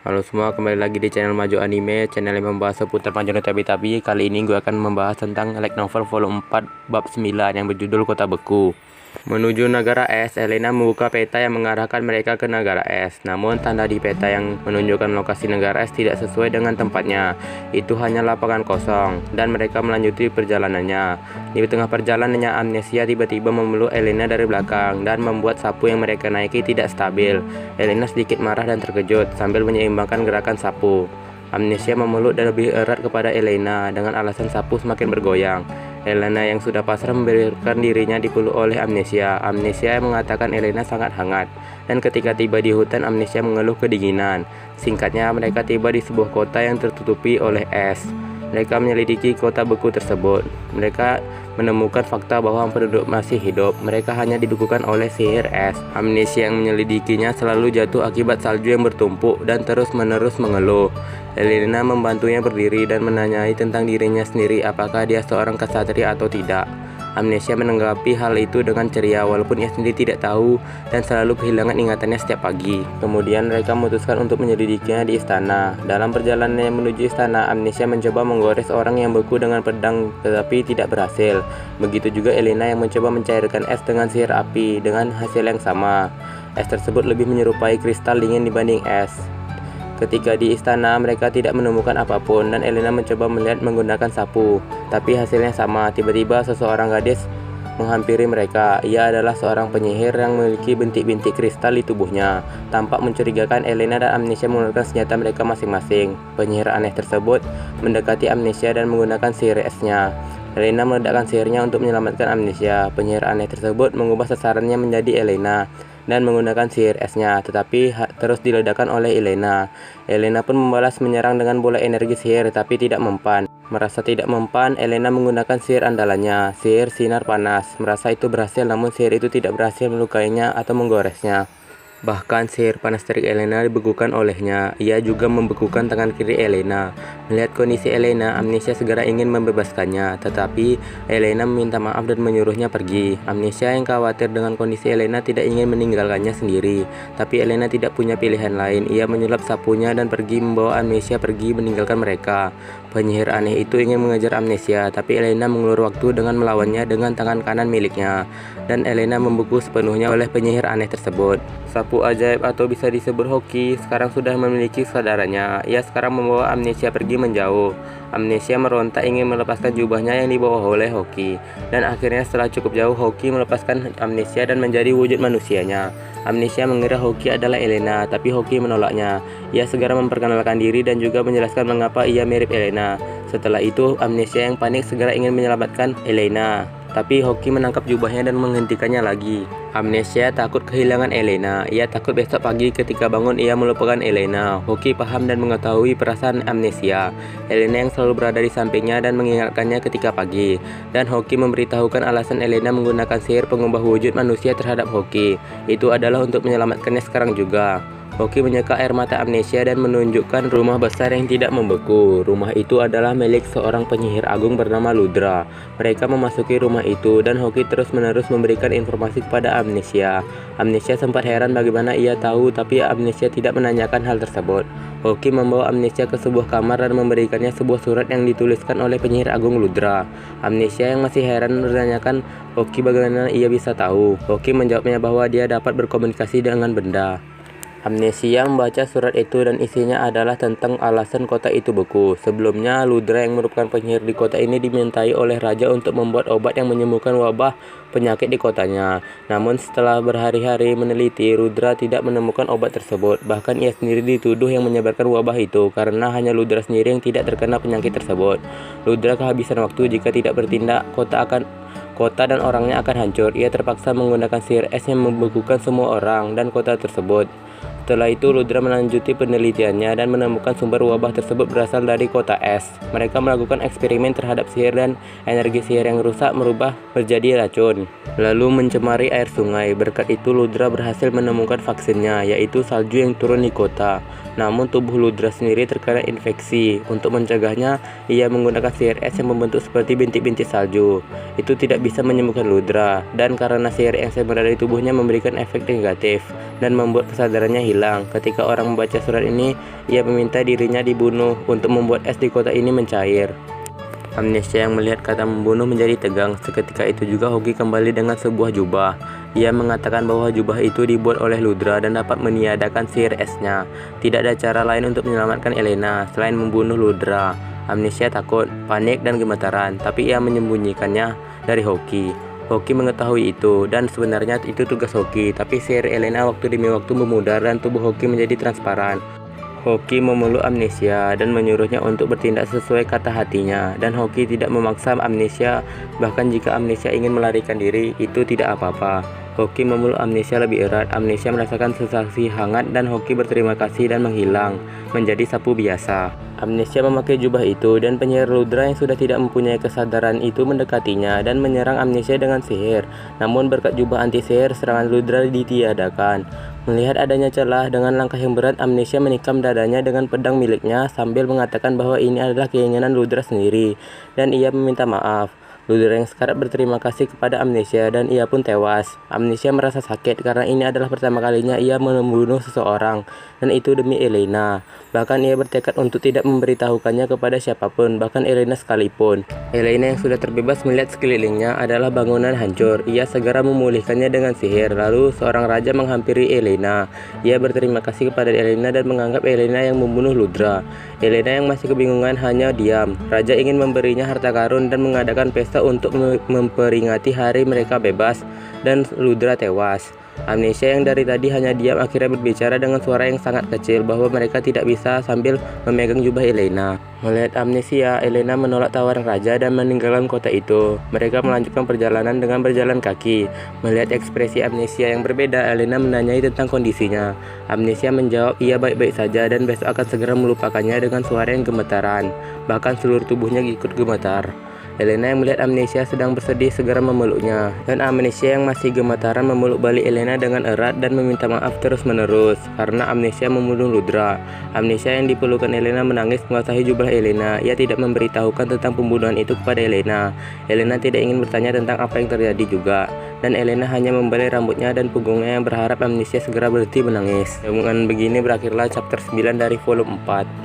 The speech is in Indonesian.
Halo semua, kembali lagi di channel Maju Anime, channel yang membahas seputar Maju no Tabi-Tabi. Kali ini gue akan membahas tentang light novel volume 4 bab 9 yang berjudul Kota Beku. Menuju negara es, Elena membuka peta yang mengarahkan mereka ke negara es. Namun tanda di peta yang menunjukkan lokasi negara es tidak sesuai dengan tempatnya. Itu hanya lapangan kosong, dan mereka melanjuti perjalanannya. Di tengah perjalanannya, Amnesia tiba-tiba memeluk Elena dari belakang dan membuat sapu yang mereka naiki tidak stabil. Elena sedikit marah dan terkejut sambil menyeimbangkan gerakan sapu. Amnesia memeluk dan lebih erat kepada Elena dengan alasan sapu semakin bergoyang. Elena yang sudah pasrah membiarkan dirinya dipeluk oleh Amnesia. Amnesia mengatakan Elena sangat hangat, dan ketika tiba di hutan, Amnesia mengeluh kedinginan. Singkatnya, mereka tiba di sebuah kota yang tertutupi oleh es. Mereka menyelidiki kota beku tersebut. Mereka menemukan fakta bahwa penduduk masih hidup. Mereka hanya dibekukan oleh sihir es. Amnesia yang menyelidikinya selalu jatuh akibat salju yang bertumpuk dan terus-menerus mengeluh. Elena membantunya berdiri dan menanyai tentang dirinya sendiri, apakah dia seorang ksatria atau tidak. Amnesia menanggapi hal itu dengan ceria walaupun ia sendiri tidak tahu dan selalu kehilangan ingatannya setiap pagi. Kemudian mereka memutuskan untuk menyelidikinya di istana. Dalam perjalanannya menuju istana, Amnesia mencoba menggores orang yang beku dengan pedang tetapi tidak berhasil. Begitu juga Elena yang mencoba mencairkan es dengan sihir api dengan hasil yang sama. Es tersebut lebih menyerupai kristal dingin dibanding es. Ketika di istana, mereka tidak menemukan apapun dan Elena mencoba melihat menggunakan sapu, tapi hasilnya sama. Tiba-tiba seseorang gadis menghampiri mereka. Ia adalah seorang penyihir yang memiliki bintik-bintik kristal di tubuhnya. Tampak mencurigakan, Elena dan Amnesia menggunakan senjata mereka masing-masing. Penyihir aneh tersebut mendekati Amnesia dan menggunakan sihir esnya. Elena meledakkan sihirnya untuk menyelamatkan Amnesia. Penyihir aneh tersebut mengubah sasarannya menjadi Elena dan menggunakan sihir esnya, tetapi terus diledakkan oleh Elena. Elena pun membalas menyerang dengan bola energi sihir, tapi tidak mempan. Merasa tidak mempan, Elena menggunakan sihir andalannya, sihir sinar panas. Merasa itu berhasil, namun sihir itu tidak berhasil melukainya atau menggoresnya. Bahkan sihir panas terik Elena dibekukan olehnya. Ia juga membekukan tangan kiri Elena. Melihat kondisi Elena, Amnesia segera ingin membebaskannya, tetapi Elena meminta maaf dan menyuruhnya pergi. Amnesia yang khawatir dengan kondisi Elena tidak ingin meninggalkannya sendiri, tapi Elena tidak punya pilihan lain. Ia menyulap sapunya dan pergi membawa Amnesia pergi meninggalkan mereka. Penyihir aneh itu ingin mengejar Amnesia, tapi Elena mengulur waktu dengan melawannya dengan tangan kanan miliknya, dan Elena membeku sepenuhnya oleh penyihir aneh tersebut. Sapu ajaib atau bisa disebut hoki sekarang sudah memiliki kesadarannya. Ia sekarang membawa Amnesia pergi menjauh. Amnesia meronta ingin melepaskan jubahnya yang dibawa oleh Hoki, dan akhirnya setelah cukup jauh, Hoki melepaskan Amnesia dan menjadi wujud manusianya. Amnesia mengira Hoki adalah Elena, tapi Hoki menolaknya. Ia segera memperkenalkan diri dan juga menjelaskan mengapa ia mirip Elena. Setelah itu, Amnesia yang panik segera ingin menyelamatkan Elena, tapi Hoki menangkap jubahnya dan menghentikannya lagi. Amnesia takut kehilangan Elena. Ia takut besok pagi ketika bangun ia melupakan Elena. Hoki paham dan mengetahui perasaan Amnesia. Elena yang selalu berada di sampingnya dan mengingatkannya ketika pagi. Dan Hoki memberitahukan alasan Elena menggunakan sihir pengubah wujud manusia terhadap Hoki. Itu adalah untuk menyelamatkannya sekarang juga. Hoki menyeka air mata Amnesia dan menunjukkan rumah besar yang tidak membeku. Rumah itu adalah milik seorang penyihir agung bernama Ludra. Mereka memasuki rumah itu dan Hoki terus-menerus memberikan informasi kepada Amnesia. Amnesia sempat heran bagaimana ia tahu, tapi Amnesia tidak menanyakan hal tersebut. Hoki membawa Amnesia ke sebuah kamar dan memberikannya sebuah surat yang dituliskan oleh penyihir agung Ludra. Amnesia yang masih heran menanyakan Hoki bagaimana ia bisa tahu. Hoki menjawabnya bahwa dia dapat berkomunikasi dengan benda. Amnesia membaca surat itu dan isinya adalah tentang alasan kota itu beku. Sebelumnya, Ludra yang merupakan penyihir di kota ini dimintai oleh raja untuk membuat obat yang menyembuhkan wabah penyakit di kotanya. Namun setelah berhari-hari meneliti, Ludra tidak menemukan obat tersebut. Bahkan ia sendiri dituduh yang menyebarkan wabah itu karena hanya Ludra sendiri yang tidak terkena penyakit tersebut. Ludra kehabisan waktu. Jika tidak bertindak, kota dan orangnya akan hancur. Ia terpaksa menggunakan sihir es yang membekukan semua orang dan kota tersebut. Setelah itu, Ludra melanjuti penelitiannya dan menemukan sumber wabah tersebut berasal dari kota es. Mereka melakukan eksperimen terhadap sihir dan energi sihir yang rusak merubah menjadi racun, lalu mencemari air sungai. Berkat itu, Ludra berhasil menemukan vaksinnya, yaitu salju yang turun di kota. Namun tubuh Ludra sendiri terkena infeksi. Untuk mencegahnya, ia menggunakan sihir es yang membentuk seperti bintik-bintik salju. Itu tidak bisa menyembuhkan Ludra, dan karena sihir es yang berada di tubuhnya memberikan efek negatif dan membuat kesadarannya hilang. menghilang. Ketika orang membaca surat ini, ia meminta dirinya dibunuh untuk membuat es di kota ini mencair. Amnesia yang melihat kata membunuh menjadi tegang. Seketika itu juga Hoki kembali dengan sebuah jubah. Ia mengatakan bahwa jubah itu dibuat oleh Ludra dan dapat meniadakan sihir esnya. Tidak ada cara lain untuk menyelamatkan Elena selain membunuh Ludra. Amnesia takut, panik, dan gemetaran, tapi ia menyembunyikannya dari Hoki. Hoki mengetahui itu, dan sebenarnya itu tugas Hoki, tapi sihir Elena waktu demi waktu memudar dan tubuh Hoki menjadi transparan. Hoki memeluk Amnesia dan menyuruhnya untuk bertindak sesuai kata hatinya, dan Hoki tidak memaksa Amnesia. Bahkan jika Amnesia ingin melarikan diri, itu tidak apa-apa. Hoki memeluk Amnesia lebih erat. Amnesia merasakan sensasi hangat dan Hoki berterima kasih dan menghilang menjadi sapu biasa. Amnesia memakai jubah itu dan penyihir Ludra yang sudah tidak mempunyai kesadaran itu mendekatinya dan menyerang Amnesia dengan sihir. Namun berkat jubah anti sihir, serangan Ludra ditiadakan. Melihat adanya celah, dengan langkah yang berat Amnesia menikam dadanya dengan pedang miliknya sambil mengatakan bahwa ini adalah keinginan Ludra sendiri dan ia meminta maaf. Ludra yang sekarat berterima kasih kepada Amnesia dan ia pun tewas. Amnesia merasa sakit karena ini adalah pertama kalinya ia membunuh seseorang, dan itu demi Elena. Bahkan ia bertekad untuk tidak memberitahukannya kepada siapapun, bahkan Elena sekalipun. Elena yang sudah terbebas melihat sekelilingnya adalah bangunan hancur. Ia segera memulihkannya dengan sihir. Lalu seorang raja menghampiri Elena. Ia berterima kasih kepada Elena dan menganggap Elena yang membunuh Ludra. Elena yang masih kebingungan hanya diam. Raja ingin memberinya harta karun dan mengadakan pesta untuk memperingati hari mereka bebas dan Ludra tewas. Amnesia yang dari tadi hanya diam akhirnya berbicara dengan suara yang sangat kecil bahwa mereka tidak bisa sambil memegang jubah Elena. Melihat Amnesia, Elena menolak tawaran raja dan meninggalkan kota itu. Mereka melanjutkan perjalanan dengan berjalan kaki. Melihat ekspresi Amnesia yang berbeda, Elena menanyai tentang kondisinya. Amnesia menjawab ia baik-baik saja dan besok akan segera melupakannya dengan suara yang gemetaran. Bahkan seluruh tubuhnya ikut gemetar. Elena yang melihat Amnesia sedang bersedih segera memeluknya, dan Amnesia yang masih gemetaran memeluk balik Elena dengan erat dan meminta maaf terus-menerus karena Amnesia membunuh Ludra. Amnesia yang dipelukan Elena menangis membasahi jubah Elena. Ia tidak memberitahukan tentang pembunuhan itu kepada Elena. Elena tidak ingin bertanya tentang apa yang terjadi juga, dan Elena hanya membelai rambutnya dan punggungnya yang berharap Amnesia segera berhenti menangis. Dengan begini berakhirlah chapter 9 dari volume 4.